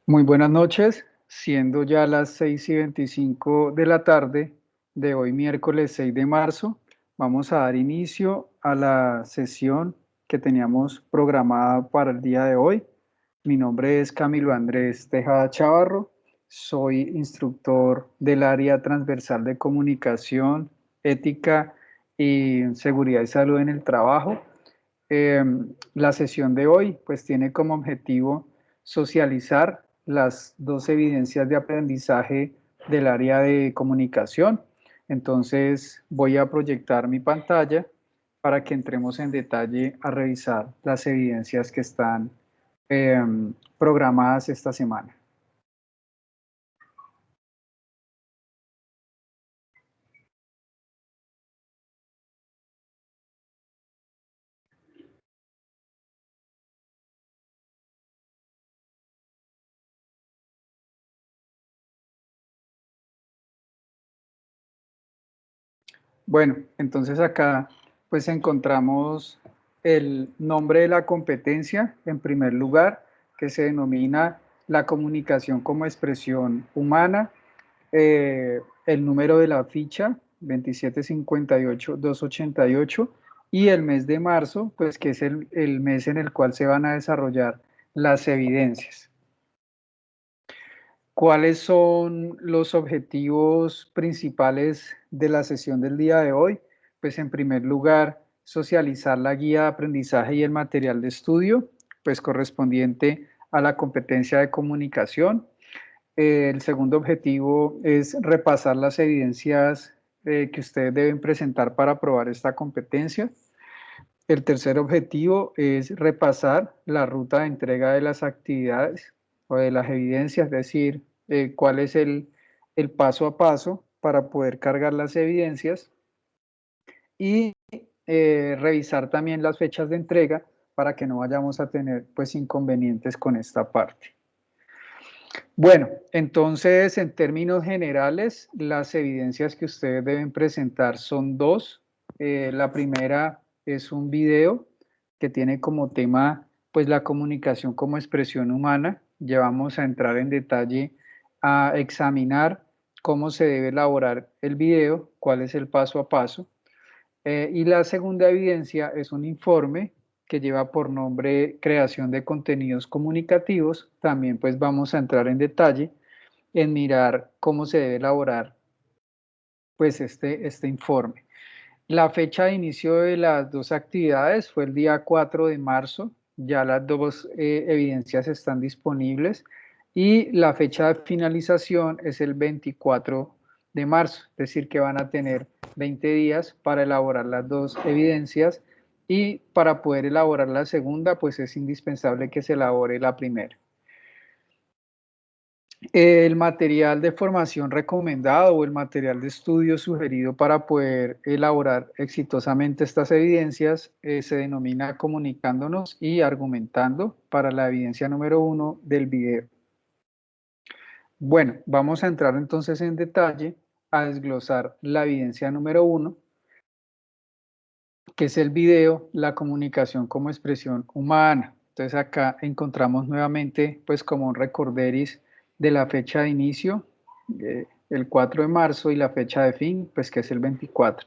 Muy buenas noches, siendo ya las 6:25 de la tarde de hoy, miércoles 6 de marzo, vamos a dar inicio a la sesión que teníamos programada para el día de hoy. Mi nombre es Camilo Andrés Tejada Chavarro, soy instructor del área transversal de comunicación, ética y seguridad y salud en el trabajo. La sesión de hoy pues tiene como objetivo socializar las dos evidencias de aprendizaje del área de comunicación. Entonces voy a proyectar mi pantalla para que entremos en detalle a revisar las evidencias que están eh, programadas esta semana. Bueno, entonces acá pues encontramos el nombre de la competencia en primer lugar, que se denomina la comunicación como expresión humana, el número de la ficha 2758-288 y el mes de marzo, pues que es el mes en el cual se van a desarrollar las evidencias. ¿Cuáles son los objetivos principales de la sesión del día de hoy? Pues en primer lugar, socializar la guía de aprendizaje y el material de estudio, pues correspondiente a la competencia de comunicación. El segundo objetivo es repasar las evidencias que ustedes deben presentar para aprobar esta competencia. El tercer objetivo es repasar la ruta de entrega de las actividades o de las evidencias, es decir, cuál es el paso a paso para poder cargar las evidencias y revisar también las fechas de entrega para que no vayamos a tener pues inconvenientes con esta parte. Bueno, entonces en términos generales, las evidencias que ustedes deben presentar son dos. La primera es un video que tiene como tema pues la comunicación como expresión humana. Ya vamos a entrar en detalle a examinar cómo se debe elaborar el video, cuál es el paso a paso. Y la segunda evidencia es un informe que lleva por nombre creación de contenidos comunicativos. También pues vamos a entrar en detalle en mirar cómo se debe elaborar pues este informe. La fecha de inicio de las dos actividades fue el día 4 de marzo, ya las dos evidencias están disponibles y la fecha de finalización es el 24 de marzo, es decir que van a tener 20 días para elaborar las dos evidencias y para poder elaborar la segunda pues es indispensable que se elabore la primera. El material de formación recomendado o el material de estudio sugerido para poder elaborar exitosamente estas evidencias se denomina comunicándonos y argumentando para la evidencia número 1 del video. Bueno, vamos a entrar entonces en detalle a desglosar la evidencia número 1, que es el video, la comunicación como expresión humana. Entonces acá encontramos nuevamente pues como un recorderis de la fecha de inicio, el 4 de marzo, y la fecha de fin, pues que es el 24.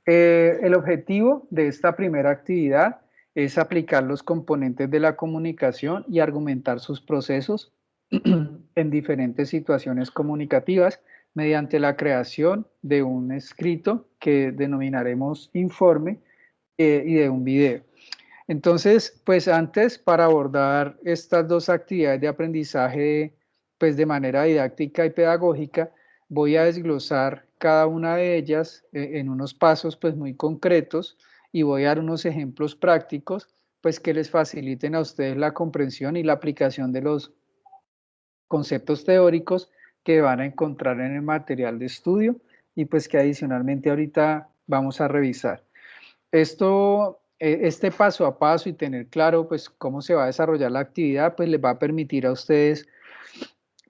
El objetivo de esta primera actividad es aplicar los componentes de la comunicación y argumentar sus procesos en diferentes situaciones comunicativas mediante la creación de un escrito que denominaremos informe y de un video. Entonces, pues antes, para abordar estas dos actividades de aprendizaje, pues de manera didáctica y pedagógica, voy a desglosar cada una de ellas en unos pasos pues muy concretos y voy a dar unos ejemplos prácticos pues que les faciliten a ustedes la comprensión y la aplicación de los conceptos teóricos que van a encontrar en el material de estudio y pues que adicionalmente ahorita vamos a revisar. Este paso a paso y tener claro pues cómo se va a desarrollar la actividad, pues les va a permitir a ustedes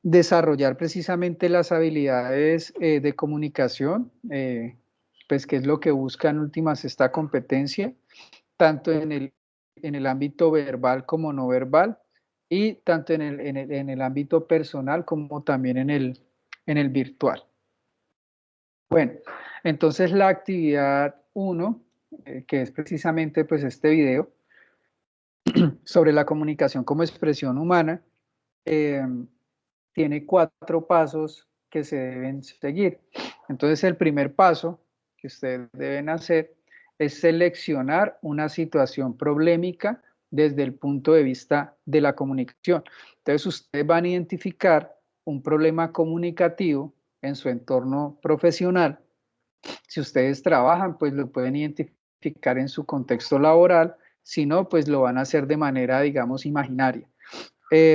desarrollar precisamente las habilidades de comunicación, pues que es lo que busca en últimas esta competencia, tanto en el en el ámbito verbal como no verbal, y tanto en el ámbito personal como también en el virtual. Bueno, entonces la actividad 1, que es precisamente pues este video sobre la comunicación como expresión humana, eh, tiene 4 pasos que se deben seguir. Entonces el primer paso que ustedes deben hacer es seleccionar una situación problemática desde el punto de vista de la comunicación. Entonces ustedes van a identificar un problema comunicativo en su entorno profesional. Si ustedes trabajan, pues lo pueden identificar en su contexto laboral. Si no, pues lo van a hacer de manera, digamos, imaginaria.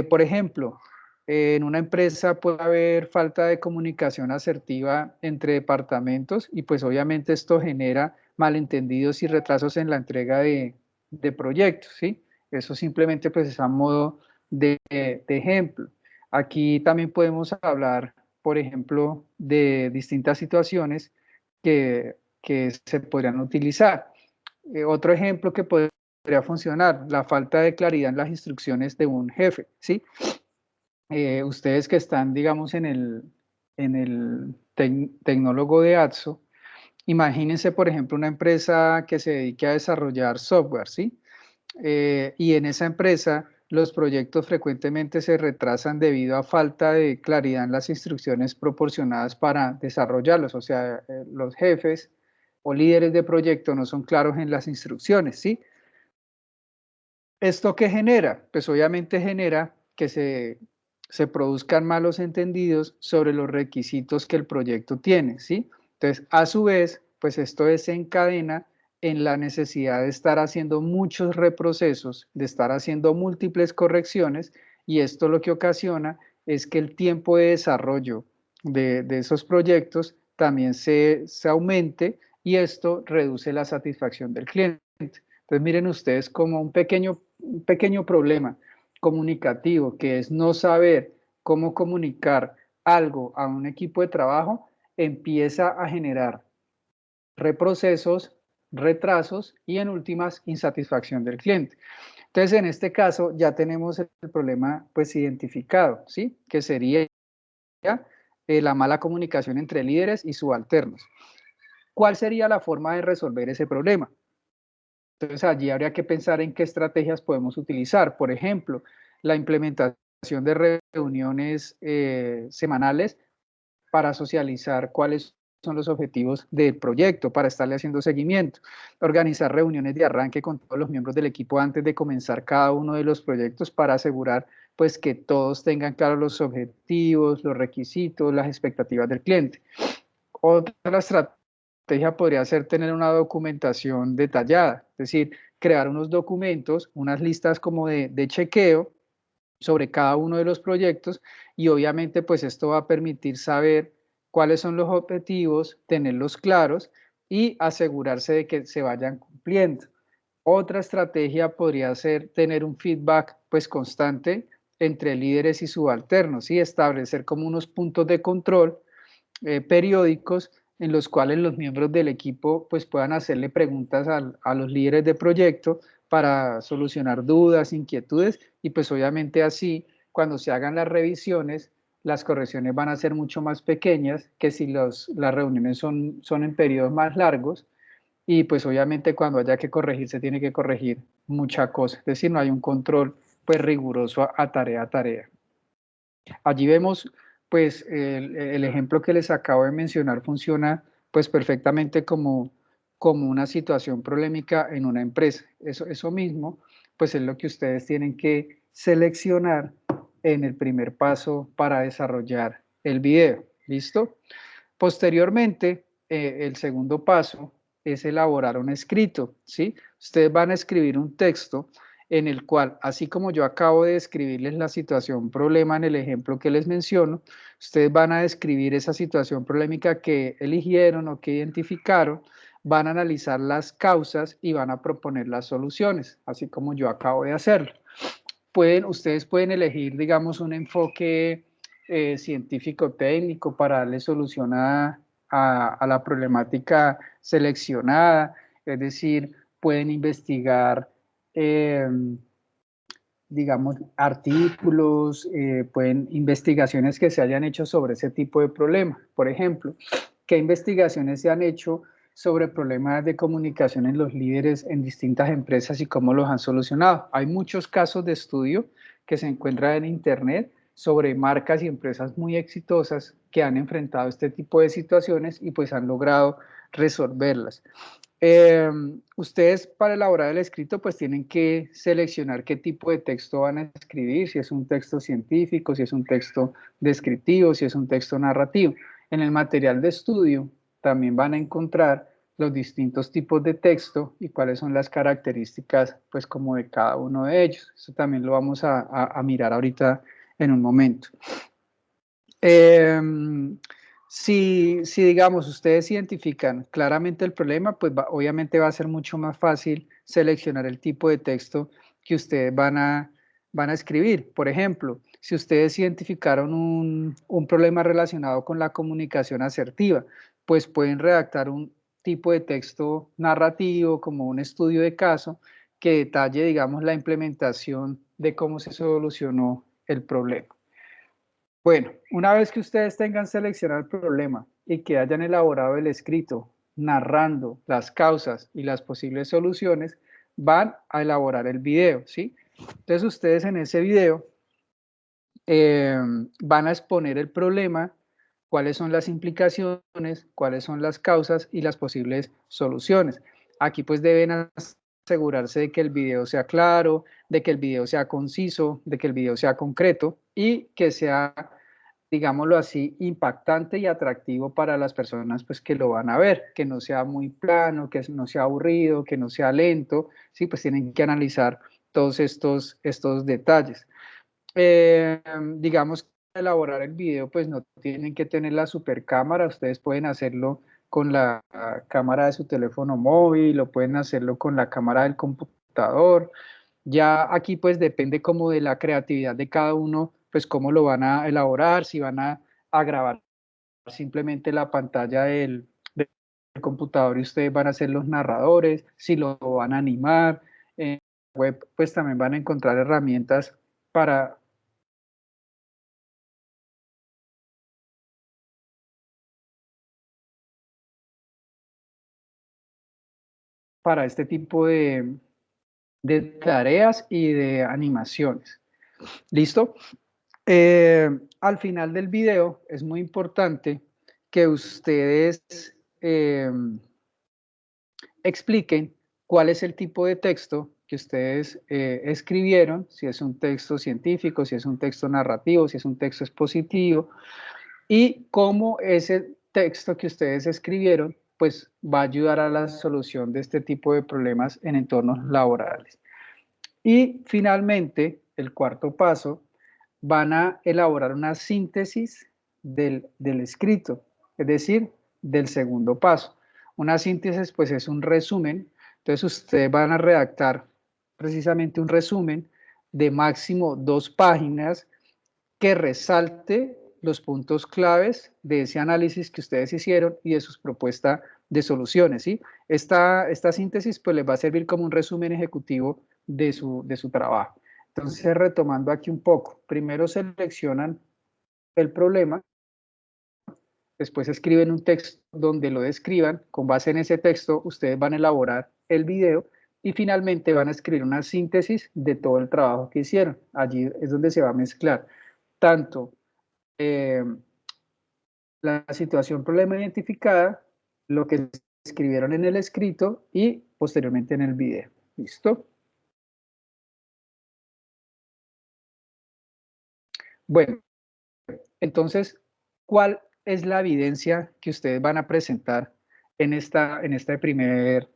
Por ejemplo, en una empresa puede haber falta de comunicación asertiva entre departamentos y pues obviamente esto genera malentendidos y retrasos en la entrega de proyectos, ¿sí? Eso simplemente pues es a modo de ejemplo. Aquí también podemos hablar, por ejemplo, de distintas situaciones que se podrían utilizar. Otro ejemplo que podría funcionar, la falta de claridad en las instrucciones de un jefe, ¿sí? Ustedes que están, digamos, en el tecnólogo de ATSO, imagínense, por ejemplo, una empresa que se dedique a desarrollar software, ¿sí? Y en esa empresa los proyectos frecuentemente se retrasan debido a falta de claridad en las instrucciones proporcionadas para desarrollarlos, o sea, los jefes o líderes de proyecto no son claros en las instrucciones, ¿sí? ¿Esto qué genera? Pues obviamente genera que se produzcan malos entendidos sobre los requisitos que el proyecto tiene, ¿sí? Entonces, a su vez, pues esto desencadena en la necesidad de estar haciendo muchos reprocesos, de estar haciendo múltiples correcciones, y esto lo que ocasiona es que el tiempo de desarrollo de esos proyectos también se aumente, y esto reduce la satisfacción del cliente. Entonces miren ustedes como un pequeño problema comunicativo, que es no saber cómo comunicar algo a un equipo de trabajo, empieza a generar reprocesos, retrasos y en últimas insatisfacción del cliente. Entonces en este caso ya tenemos el problema pues identificado, ¿sí? Que sería la mala comunicación entre líderes y subalternos. ¿Cuál sería la forma de resolver ese problema? Entonces allí habría que pensar en qué estrategias podemos utilizar. Por ejemplo, la implementación de reuniones semanales para socializar cuáles son los objetivos del proyecto, para estarle haciendo seguimiento. Organizar reuniones de arranque con todos los miembros del equipo antes de comenzar cada uno de los proyectos para asegurar pues que todos tengan claros los objetivos, los requisitos, las expectativas del cliente. Otra estrategia podría ser tener una documentación detallada, es decir, crear unos documentos, unas listas como de chequeo sobre cada uno de los proyectos, y obviamente pues esto va a permitir saber cuáles son los objetivos, tenerlos claros y asegurarse de que se vayan cumpliendo. Otra estrategia podría ser tener un feedback pues constante entre líderes y subalternos y establecer como unos puntos de control periódicos en los cuales los miembros del equipo pues puedan hacerle preguntas a los líderes de proyecto para solucionar dudas, inquietudes, y pues obviamente así cuando se hagan las revisiones las correcciones van a ser mucho más pequeñas que si las reuniones son en periodos más largos, y pues obviamente cuando haya que corregir se tiene que corregir mucha cosa, es decir, no hay un control pues riguroso a tarea a tarea. Allí vemos, pues, el ejemplo que les acabo de mencionar funciona, pues, perfectamente como una situación problemática en una empresa. Eso mismo, pues, es lo que ustedes tienen que seleccionar en el primer paso para desarrollar el video. ¿Listo? Posteriormente, el segundo paso es elaborar un escrito, ¿sí? Ustedes van a escribir un texto en el cual, así como yo acabo de describirles la situación problema en el ejemplo que les menciono, ustedes van a describir esa situación problemática que eligieron o que identificaron, van a analizar las causas y van a proponer las soluciones, así como yo acabo de hacerlo. Ustedes pueden elegir, digamos, un enfoque científico-técnico para darle solución a la problemática seleccionada, es decir, pueden investigar eh, digamos, artículos, pueden investigaciones que se hayan hecho sobre ese tipo de problema. Por ejemplo, ¿qué investigaciones se han hecho sobre problemas de comunicación en los líderes en distintas empresas y cómo los han solucionado? Hay muchos casos de estudio que se encuentran en Internet sobre marcas y empresas muy exitosas que han enfrentado este tipo de situaciones y pues han logrado resolverlas. Ustedes para elaborar el escrito pues tienen que seleccionar qué tipo de texto van a escribir, si es un texto científico, si es un texto descriptivo, si es un texto narrativo. En el material de estudio también van a encontrar los distintos tipos de texto y cuáles son las características pues como de cada uno de ellos. Eso también lo vamos a mirar ahorita en un momento. Si, digamos, ustedes identifican claramente el problema, pues obviamente va a ser mucho más fácil seleccionar el tipo de texto que ustedes van a escribir. Por ejemplo, si ustedes identificaron un problema relacionado con la comunicación asertiva, pues pueden redactar un tipo de texto narrativo como un estudio de caso que detalle, digamos, la implementación de cómo se solucionó el problema. Bueno, una vez que ustedes tengan seleccionado el problema y que hayan elaborado el escrito narrando las causas y las posibles soluciones, van a elaborar el video, ¿sí? Entonces ustedes en ese video eh, van a exponer el problema, cuáles son las implicaciones, cuáles son las causas y las posibles soluciones. Aquí pues deben asegurarse de que el video sea claro, de que el video sea conciso, de que el video sea concreto y que sea, digámoslo así, impactante y atractivo para las personas pues que lo van a ver, que no sea muy plano, que no sea aburrido, que no sea lento, sí, pues tienen que analizar todos estos detalles. Digamos que para elaborar el video pues no tienen que tener la super cámara, ustedes pueden hacerlo con la cámara de su teléfono móvil o pueden hacerlo con la cámara del computador. Ya aquí pues depende como de la creatividad de cada uno, pues cómo lo van a elaborar, si van a grabar simplemente la pantalla del computador y ustedes van a ser los narradores, si lo van a animar. En la web pues también van a encontrar herramientas para este tipo de tareas y de animaciones. ¿Listo? Al final del video es muy importante que ustedes eh, expliquen cuál es el tipo de texto que ustedes escribieron, si es un texto científico, si es un texto narrativo, si es un texto expositivo, y cómo ese texto que ustedes escribieron pues va a ayudar a la solución de este tipo de problemas en entornos laborales. Y finalmente, el cuarto paso, van a elaborar una síntesis del escrito, es decir, del segundo paso. Una síntesis pues es un resumen, entonces ustedes van a redactar precisamente un resumen de máximo 2 páginas que resalte los puntos claves de ese análisis que ustedes hicieron y de sus propuestas de soluciones, ¿sí? Esta síntesis pues les va a servir como un resumen ejecutivo de su trabajo. Entonces, retomando aquí un poco, primero seleccionan el problema, después escriben un texto donde lo describan, con base en ese texto ustedes van a elaborar el video y finalmente van a escribir una síntesis de todo el trabajo que hicieron. Allí es donde se va a mezclar tanto eh, la situación problema identificada, lo que escribieron en el escrito y posteriormente en el video. ¿Listo? Bueno, entonces, ¿cuál es la evidencia que ustedes van a presentar en esta primera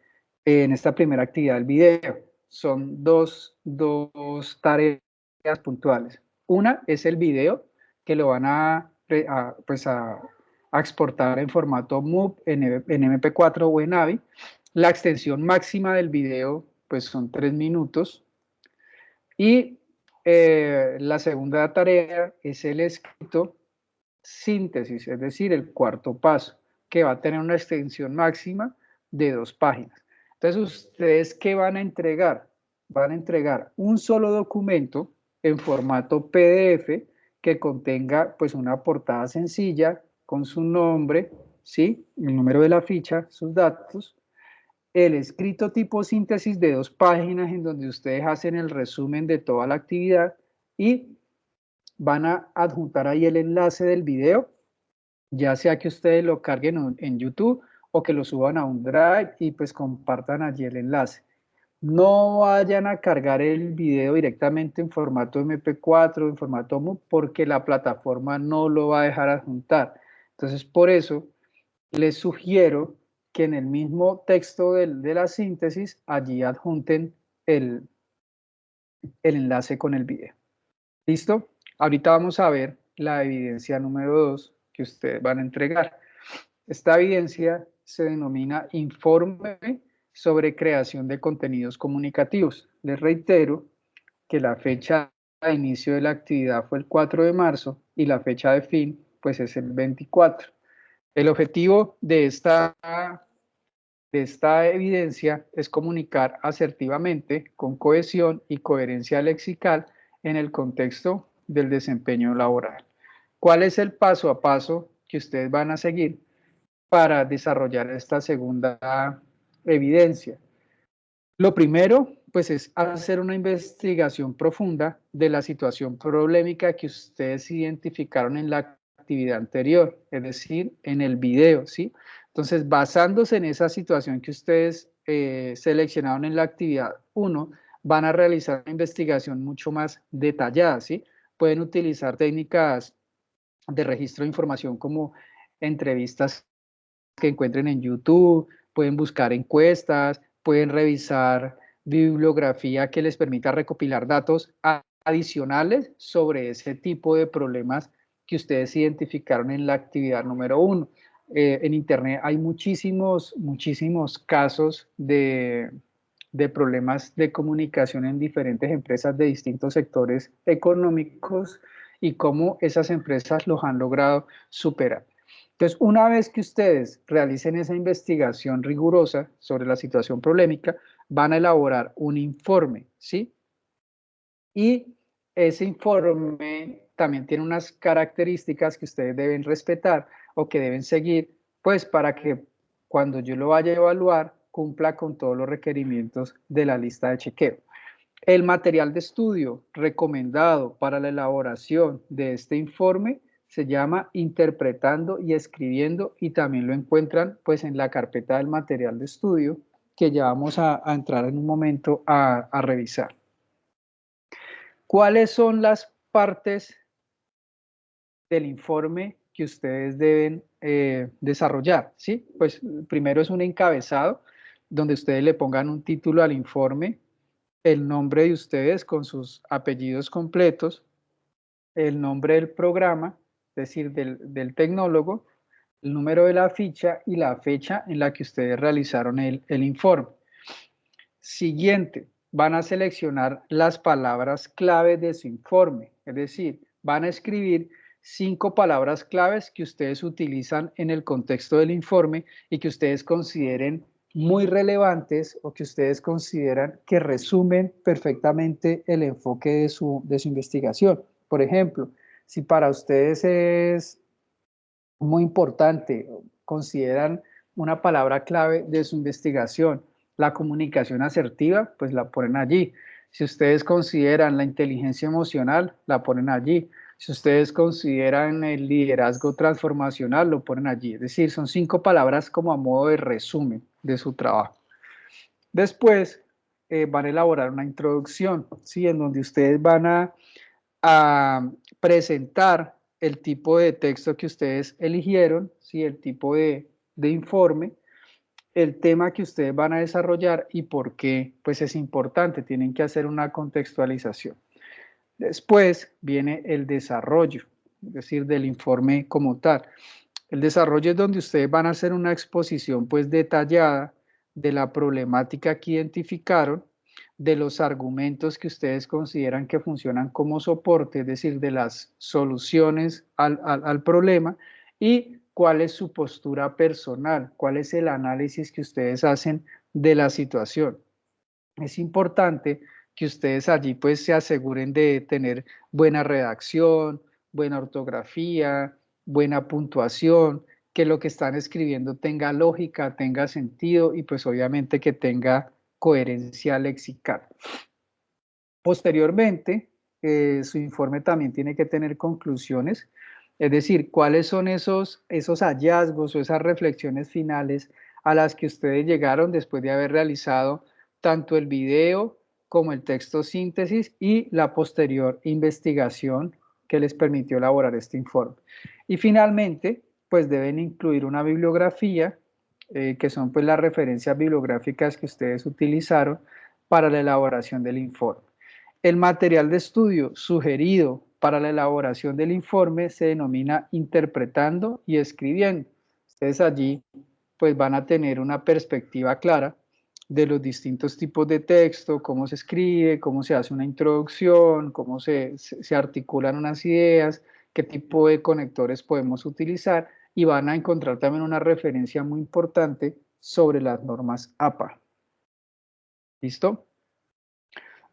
actividad del video? Son dos tareas puntuales. Una es el video, que lo van pues a exportar en formato MOV, en MP4 o en AVI. La extensión máxima del video pues son 3 minutos. Y la segunda tarea es el escrito síntesis, es decir, el cuarto paso, que va a tener una extensión máxima de 2 páginas. Entonces, ¿ustedes qué van a entregar? van a entregar un solo documento en formato PDF que contenga pues una portada sencilla con su nombre, ¿sí? El número de la ficha, sus datos, el escrito tipo síntesis de 2 páginas en donde ustedes hacen el resumen de toda la actividad y van a adjuntar ahí el enlace del video, ya sea que ustedes lo carguen en YouTube o que lo suban a un Drive y pues compartan allí el enlace. No vayan a cargar el video directamente en formato MP4, en formato MOV, porque la plataforma no lo va a dejar adjuntar. Entonces, por eso les sugiero que en el mismo texto de la síntesis, allí adjunten el, el enlace con el video. ¿Listo? Ahorita vamos a ver la evidencia número 2 que ustedes van a entregar. Esta evidencia se denomina informe sobre creación de contenidos comunicativos. Les reitero que la fecha de inicio de la actividad fue el 4 de marzo y la fecha de fin pues es el 24. El objetivo de esta evidencia es comunicar asertivamente, con cohesión y coherencia lexical en el contexto del desempeño laboral. ¿Cuál es el paso a paso que ustedes van a seguir para desarrollar esta segunda evidencia? Lo primero, pues, es hacer una investigación profunda de la situación problemática que ustedes identificaron en la actividad anterior, es decir, en el video, ¿sí? Entonces, basándose en esa situación que ustedes seleccionaron en la actividad 1, van a realizar una investigación mucho más detallada, ¿sí? Pueden utilizar técnicas de registro de información como entrevistas que encuentren en YouTube, pueden buscar encuestas, pueden revisar bibliografía que les permita recopilar datos adicionales sobre ese tipo de problemas que ustedes identificaron en la actividad número 1. En Internet hay muchísimos casos de problemas de comunicación en diferentes empresas de distintos sectores económicos y cómo esas empresas los han logrado superar. Entonces, una vez que ustedes realicen esa investigación rigurosa sobre la situación problemática, van a elaborar un informe, ¿sí? Y ese informe también tiene unas características que ustedes deben respetar o que deben seguir, pues para que cuando yo lo vaya a evaluar, cumpla con todos los requerimientos de la lista de chequeo. El material de estudio recomendado para la elaboración de este informe se llama Interpretando y Escribiendo y también lo encuentran pues en la carpeta del material de estudio que ya vamos a entrar en un momento a revisar. ¿Cuáles son las partes del informe que ustedes deben desarrollar? ¿Sí? Pues primero es un encabezado donde ustedes le pongan un título al informe, el nombre de ustedes con sus apellidos completos, el nombre del programa, es decir, del tecnólogo, el número de la ficha y la fecha en la que ustedes realizaron el informe. Siguiente, van a seleccionar las palabras clave de su informe, es decir, van a escribir 5 palabras claves que ustedes utilizan en el contexto del informe y que ustedes consideren muy relevantes o que ustedes consideran que resumen perfectamente el enfoque de su investigación. Por ejemplo, si para ustedes es muy importante, consideran una palabra clave de su investigación, la comunicación asertiva, pues la ponen allí. Si ustedes consideran la inteligencia emocional, la ponen allí. Si ustedes consideran el liderazgo transformacional, lo ponen allí. Es decir, son 5 palabras como a modo de resumen de su trabajo. Después van a elaborar una introducción, ¿sí? En donde ustedes van a presentar el tipo de texto que ustedes eligieron, ¿sí? El tipo de informe, el tema que ustedes van a desarrollar y por qué pues es importante, tienen que hacer una contextualización. Después viene el desarrollo, es decir, del informe como tal. El desarrollo es donde ustedes van a hacer una exposición pues detallada de la problemática que identificaron, de los argumentos que ustedes consideran que funcionan como soporte, es decir, de las soluciones al problema y cuál es su postura personal, cuál es el análisis que ustedes hacen de la situación. Es importante que ustedes allí pues se aseguren de tener buena redacción, buena ortografía, buena puntuación, que lo que están escribiendo tenga lógica, tenga sentido y pues obviamente que tenga coherencia lexical. Posteriormente, su informe también tiene que tener conclusiones, es decir, cuáles son esos hallazgos o esas reflexiones finales a las que ustedes llegaron después de haber realizado tanto el video como el texto síntesis y la posterior investigación que les permitió elaborar este informe. Y finalmente, pues deben incluir una bibliografía, que son pues las referencias bibliográficas que ustedes utilizaron para la elaboración del informe. El material de estudio sugerido para la elaboración del informe se denomina interpretando y escribiendo. Ustedes allí pues van a tener una perspectiva clara de los distintos tipos de texto, cómo se escribe, cómo se hace una introducción, cómo se articulan unas ideas, qué tipo de conectores podemos utilizar y van a encontrar también una referencia muy importante sobre las normas APA. ¿Listo?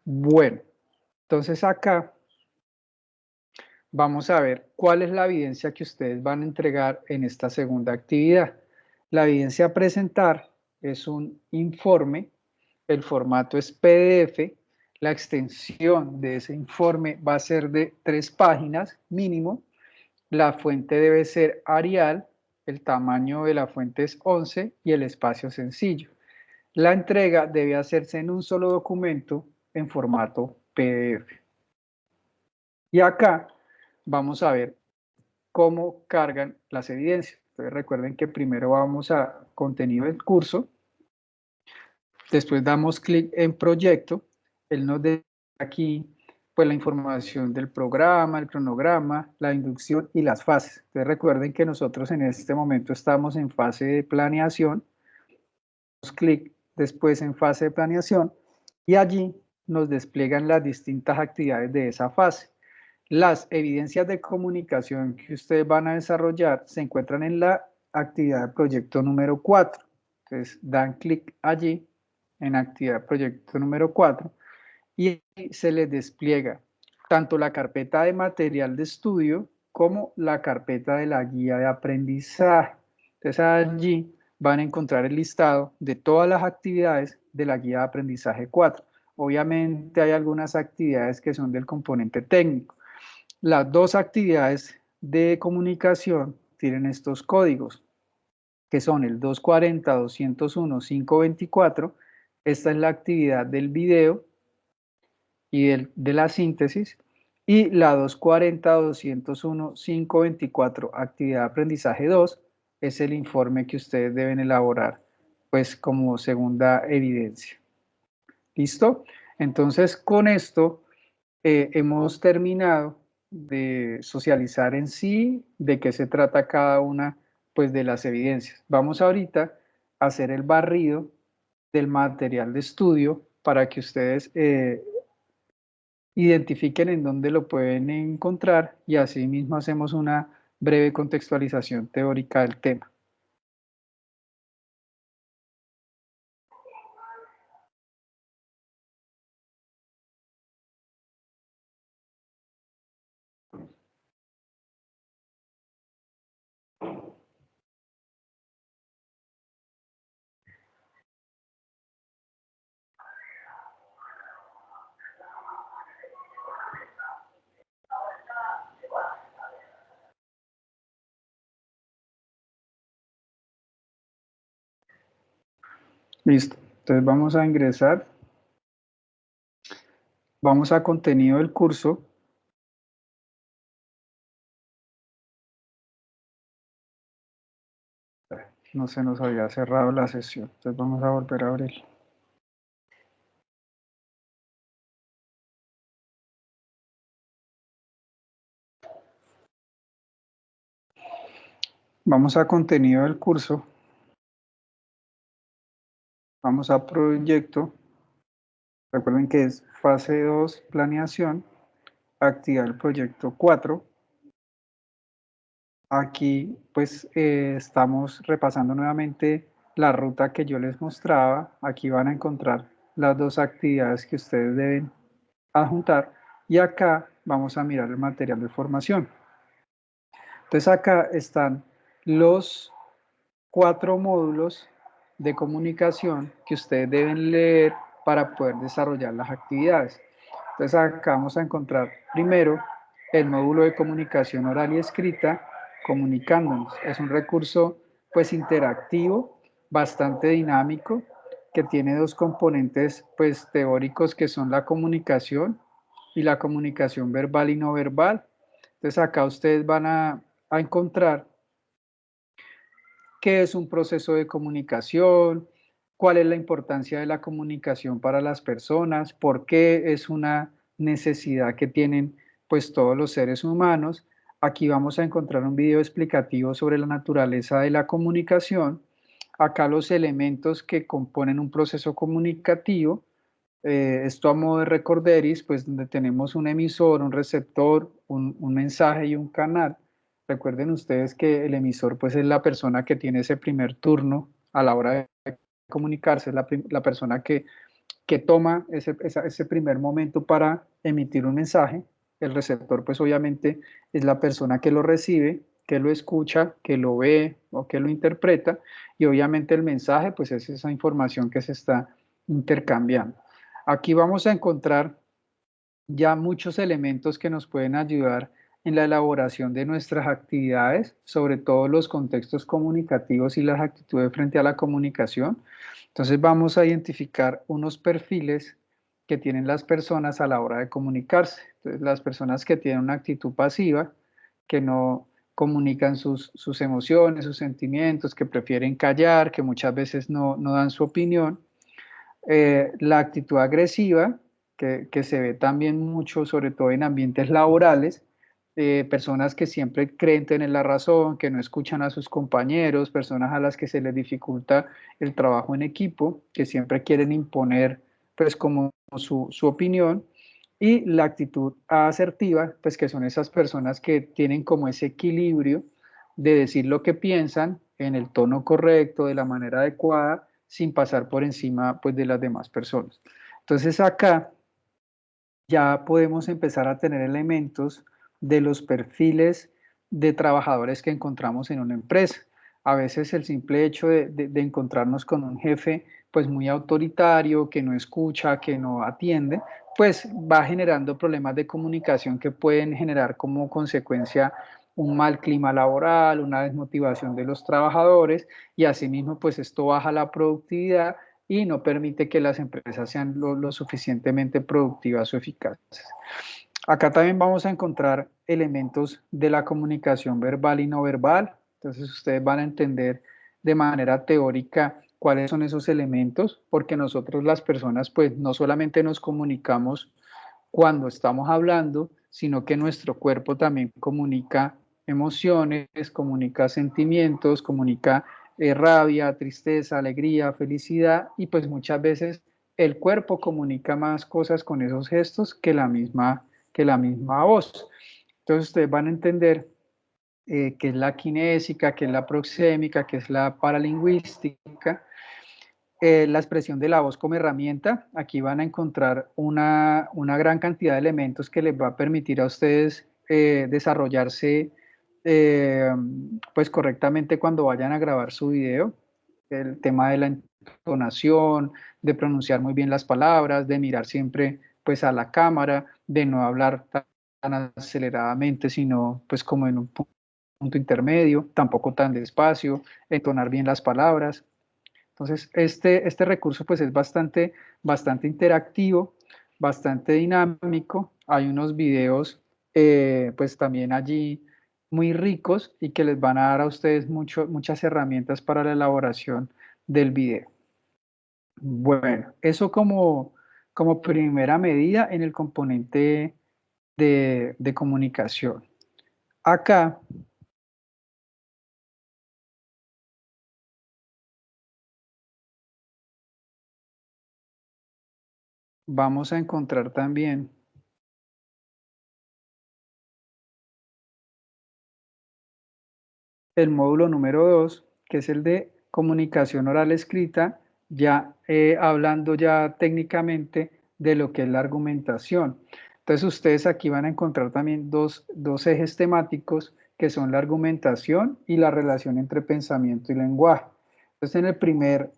Bueno, entonces acá vamos a ver cuál es la evidencia que ustedes van a entregar en esta segunda actividad. La evidencia a presentar es un informe, el formato es PDF, la extensión de ese informe va a ser de 3 páginas mínimo, la fuente debe ser Arial, el tamaño de la fuente es 11 y el espacio sencillo. La entrega debe hacerse en un solo documento en formato PDF. Y acá vamos a ver cómo cargan las evidencias. Entonces recuerden que primero vamos a contenido del curso, después damos clic en proyecto, él nos da aquí pues la información del programa, el cronograma, la inducción y las fases. Entonces recuerden que nosotros en este momento estamos en fase de planeación, damos clic después en fase de planeación y allí nos despliegan las distintas actividades de esa fase. Las evidencias de comunicación que ustedes van a desarrollar se encuentran en la actividad de proyecto número 4. Entonces dan clic allí en actividad de proyecto número 4 y se les despliega tanto la carpeta de material de estudio como la carpeta de la guía de aprendizaje. Entonces allí van a encontrar el listado de todas las actividades de la guía de aprendizaje 4. Obviamente hay algunas actividades que son del componente técnico. Las dos actividades de comunicación tienen estos códigos, que son el 240, 201, 524. Esta es la actividad del video y de la síntesis. Y la 240, 201, 524, actividad de aprendizaje 2, es el informe que ustedes deben elaborar, pues como segunda evidencia. ¿Listo? Entonces, con esto hemos terminado de socializar en sí, de qué se trata cada una pues, de las evidencias. Vamos ahorita a hacer el barrido del material de estudio para que ustedes identifiquen en dónde lo pueden encontrar y así mismo hacemos una breve contextualización teórica del tema. Listo. Entonces vamos a ingresar, vamos a contenido del curso. No se nos había cerrado la sesión, entonces vamos a volver a abrir. Vamos a contenido del curso. Vamos a proyecto. Recuerden que es fase 2, planeación. Activar el proyecto 4. Aquí pues estamos repasando nuevamente la ruta que yo les mostraba. Aquí van a encontrar las dos actividades que ustedes deben adjuntar y acá vamos a mirar el material de formación. Entonces acá están los 4 módulos de comunicación que ustedes deben leer para poder desarrollar las actividades. Entonces acá vamos a encontrar primero el módulo de comunicación oral y escrita, comunicándonos. Es un recurso pues interactivo, bastante dinámico, que tiene dos componentes pues teóricos que son la comunicación y la comunicación verbal y no verbal. Entonces acá ustedes van a encontrar qué es un proceso de comunicación, cuál es la importancia de la comunicación para las personas, por qué es una necesidad que tienen pues todos los seres humanos. Aquí vamos a encontrar un video explicativo sobre la naturaleza de la comunicación. Acá los elementos que componen un proceso comunicativo. Esto a modo de recorderis, pues donde tenemos un emisor, un receptor, un mensaje y un canal. Recuerden ustedes que el emisor pues es la persona que tiene ese primer turno a la hora de comunicarse, es la persona que toma ese primer momento para emitir un mensaje. El receptor pues obviamente es la persona que lo recibe, que lo escucha, que lo ve o que lo interpreta, y obviamente el mensaje pues es esa información que se está intercambiando. Aquí vamos a encontrar ya muchos elementos que nos pueden ayudar en la elaboración de nuestras actividades, sobre todo los contextos comunicativos y las actitudes frente a la comunicación. Entonces vamos a identificar unos perfiles que tienen las personas a la hora de comunicarse. Entonces, las personas que tienen una actitud pasiva, que no comunican sus emociones, sus sentimientos, que prefieren callar, que muchas veces no dan su opinión. La actitud agresiva, que se ve también mucho, sobre todo en ambientes laborales, personas que siempre creen tener la razón, que no escuchan a sus compañeros, personas a las que se les dificulta el trabajo en equipo, que siempre quieren imponer pues como su opinión, y la actitud asertiva, pues que son esas personas que tienen como ese equilibrio de decir lo que piensan en el tono correcto, de la manera adecuada, sin pasar por encima pues de las demás personas. Entonces acá ya podemos empezar a tener elementos de los perfiles de trabajadores que encontramos en una empresa. A veces el simple hecho de encontrarnos con un jefe pues muy autoritario, que no escucha, que no atiende, pues va generando problemas de comunicación que pueden generar como consecuencia un mal clima laboral, una desmotivación de los trabajadores, y asimismo pues esto baja la productividad y no permite que las empresas sean lo suficientemente productivas o eficaces. Acá también vamos a encontrar elementos de la comunicación verbal y no verbal. Entonces ustedes van a entender de manera teórica cuáles son esos elementos, porque nosotros las personas pues no solamente nos comunicamos cuando estamos hablando, sino que nuestro cuerpo también comunica emociones, comunica sentimientos, comunica rabia, tristeza, alegría, felicidad, y pues muchas veces el cuerpo comunica más cosas con esos gestos que la misma voz. Entonces ustedes van a entender qué es la kinésica, qué es la proxémica, qué es la paralingüística, la expresión de la voz como herramienta. Aquí van a encontrar una gran cantidad de elementos que les va a permitir a ustedes desarrollarse eh, pues correctamente cuando vayan a grabar su video. El tema de la entonación, de pronunciar muy bien las palabras, de mirar siempre pues a la cámara, de no hablar tan aceleradamente, sino pues como en un punto intermedio, tampoco tan despacio, entonar bien las palabras. Entonces, este recurso pues es bastante interactivo, bastante dinámico. Hay unos videos pues también allí muy ricos y que les van a dar a ustedes muchas herramientas para la elaboración del video. Bueno, eso como primera medida en el componente de comunicación. Acá vamos a encontrar también el módulo número 2, que es el de comunicación oral escrita ya hablando ya técnicamente de lo que es la argumentación. Entonces ustedes aquí van a encontrar también dos ejes temáticos que son la argumentación y la relación entre pensamiento y lenguaje. Entonces en el primer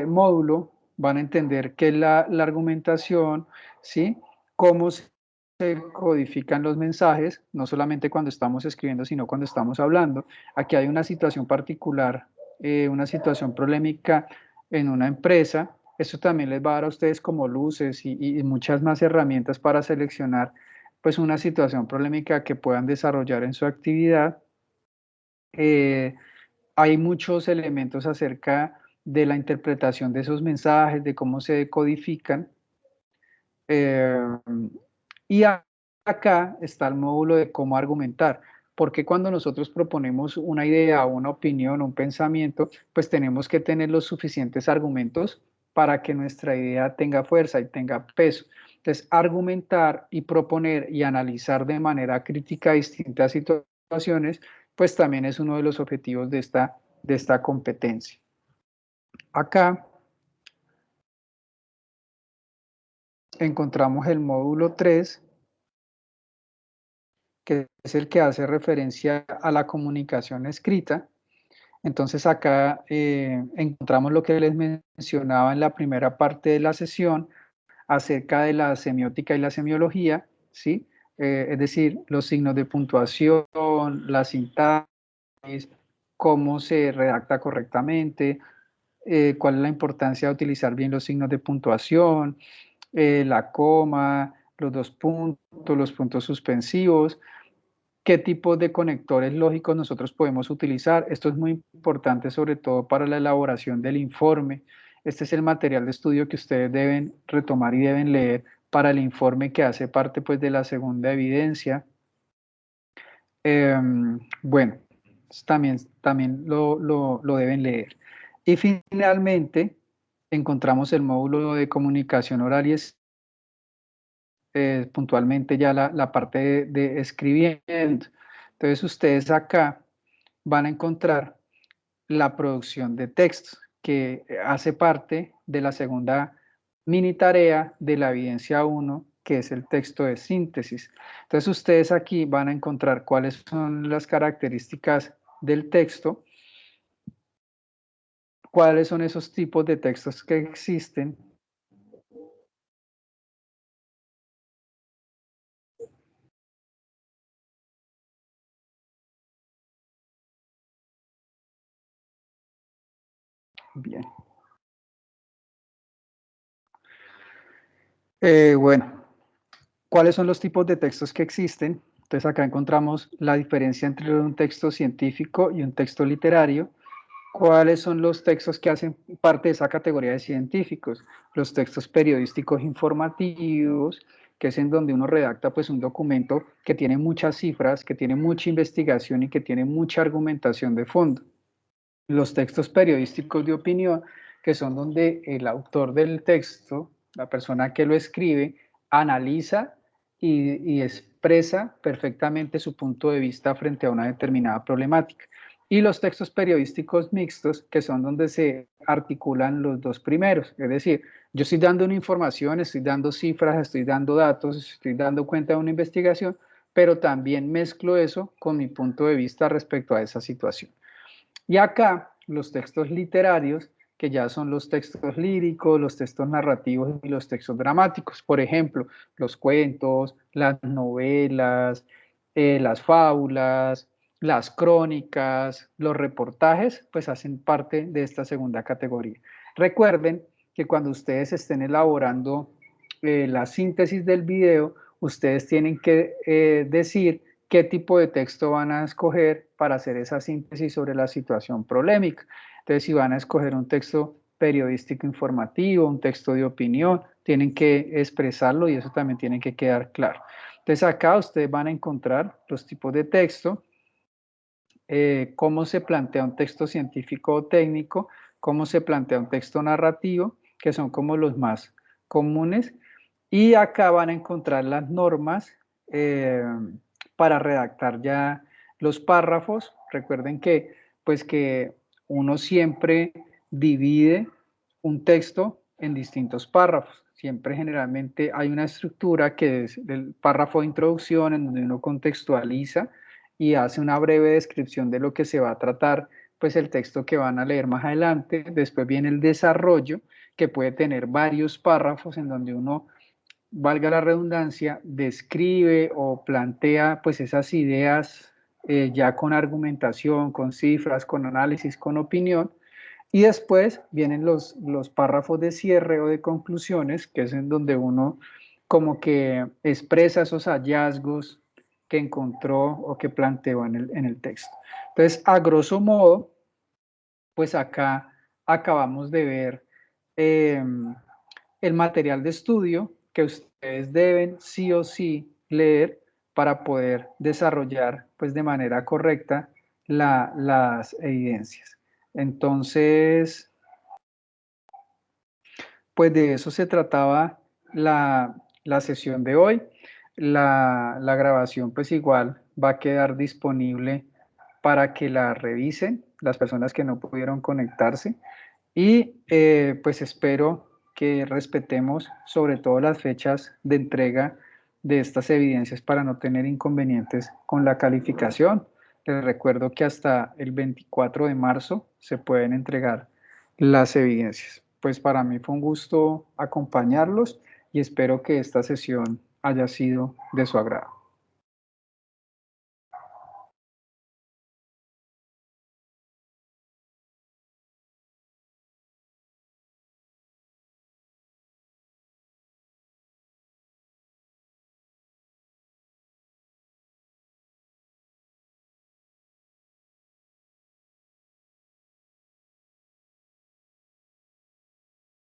módulo van a entender qué es la argumentación, ¿sí? Cómo se codifican los mensajes, no solamente cuando estamos escribiendo, sino cuando estamos hablando. Aquí hay una situación particular, una situación polémica en una empresa. Eso también les va a dar a ustedes como luces y muchas más herramientas para seleccionar pues una situación polémica que puedan desarrollar en su actividad. Eh, Hay muchos elementos acerca de la interpretación de esos mensajes, de cómo se codifican. Eh, y acá está el módulo de cómo argumentar, porque cuando nosotros proponemos una idea, una opinión, un pensamiento, pues tenemos que tener los suficientes argumentos para que nuestra idea tenga fuerza y tenga peso. Entonces, argumentar y proponer y analizar de manera crítica distintas situaciones, pues también es uno de los objetivos de esta competencia. Acá encontramos el módulo 3, que es el que hace referencia a la comunicación escrita. Entonces acá encontramos lo que les mencionaba en la primera parte de la sesión acerca de la semiótica y la semiología, ¿sí? Es decir, los signos de puntuación, la sintaxis, cómo se redacta correctamente, cuál es la importancia de utilizar bien los signos de puntuación, la coma, los dos puntos, los puntos suspensivos, qué tipos de conectores lógicos nosotros podemos utilizar. Esto es muy importante, sobre todo para la elaboración del informe. Este es el material de estudio que ustedes deben retomar y deben leer para el informe que hace parte pues, de la segunda evidencia. Bueno, también lo deben leer. Y finalmente, encontramos el módulo de comunicación oral y puntualmente ya la parte de escribiendo. Entonces ustedes acá van a encontrar la producción de textos, que hace parte de la segunda mini tarea de la evidencia 1, que es el texto de síntesis. Entonces ustedes aquí van a encontrar cuáles son las características del texto, cuáles son esos tipos de textos que existen. Bien. Bueno, ¿cuáles son los tipos de textos que existen? Entonces acá encontramos la diferencia entre un texto científico y un texto literario. ¿Cuáles son los textos que hacen parte de esa categoría de científicos? Los textos periodísticos informativos, que es en donde uno redacta pues un documento que tiene muchas cifras, que tiene mucha investigación y que tiene mucha argumentación de fondo. Los textos periodísticos de opinión, que son donde el autor del texto, la persona que lo escribe, analiza y expresa perfectamente su punto de vista frente a una determinada problemática. Y los textos periodísticos mixtos, que son donde se articulan los dos primeros. Es decir, yo estoy dando una información, estoy dando cifras, estoy dando datos, estoy dando cuenta de una investigación, pero también mezclo eso con mi punto de vista respecto a esa situación. Y acá los textos literarios, que ya son los textos líricos, los textos narrativos y los textos dramáticos. Por ejemplo, los cuentos, las novelas, las fábulas, las crónicas, los reportajes, pues hacen parte de esta segunda categoría. Recuerden que cuando ustedes estén elaborando la síntesis del video, ustedes tienen que decir qué tipo de texto van a escoger para hacer esa síntesis sobre la situación polémica. Entonces, si van a escoger un texto periodístico informativo, un texto de opinión, tienen que expresarlo y eso también tiene que quedar claro. Entonces, acá ustedes van a encontrar los tipos de texto, cómo se plantea un texto científico o técnico, cómo se plantea un texto narrativo, que son como los más comunes, y acá van a encontrar las normas para redactar ya los párrafos. Recuerden que, pues que uno siempre divide un texto en distintos párrafos. Siempre generalmente hay una estructura que es el párrafo de introducción en donde uno contextualiza y hace una breve descripción de lo que se va a tratar, pues el texto que van a leer más adelante. Después viene el desarrollo, que puede tener varios párrafos en donde uno, valga la redundancia, describe o plantea pues esas ideas ya con argumentación, con cifras, con análisis, con opinión. Y después vienen los párrafos de cierre o de conclusiones, que es en donde uno como que expresa esos hallazgos que encontró o que planteó en el texto. Entonces, a grosso modo, pues acá acabamos de ver eh, el material de estudio que ustedes deben sí o sí leer para poder desarrollar pues de manera correcta las evidencias. Entonces, pues de eso se trataba la sesión de hoy. La grabación pues igual va a quedar disponible para que la revisen las personas que no pudieron conectarse y pues espero que respetemos sobre todo las fechas de entrega de estas evidencias para no tener inconvenientes con la calificación. Les recuerdo que hasta el 24 de marzo se pueden entregar las evidencias. Pues para mí fue un gusto acompañarlos y espero que esta sesión haya sido de su agrado.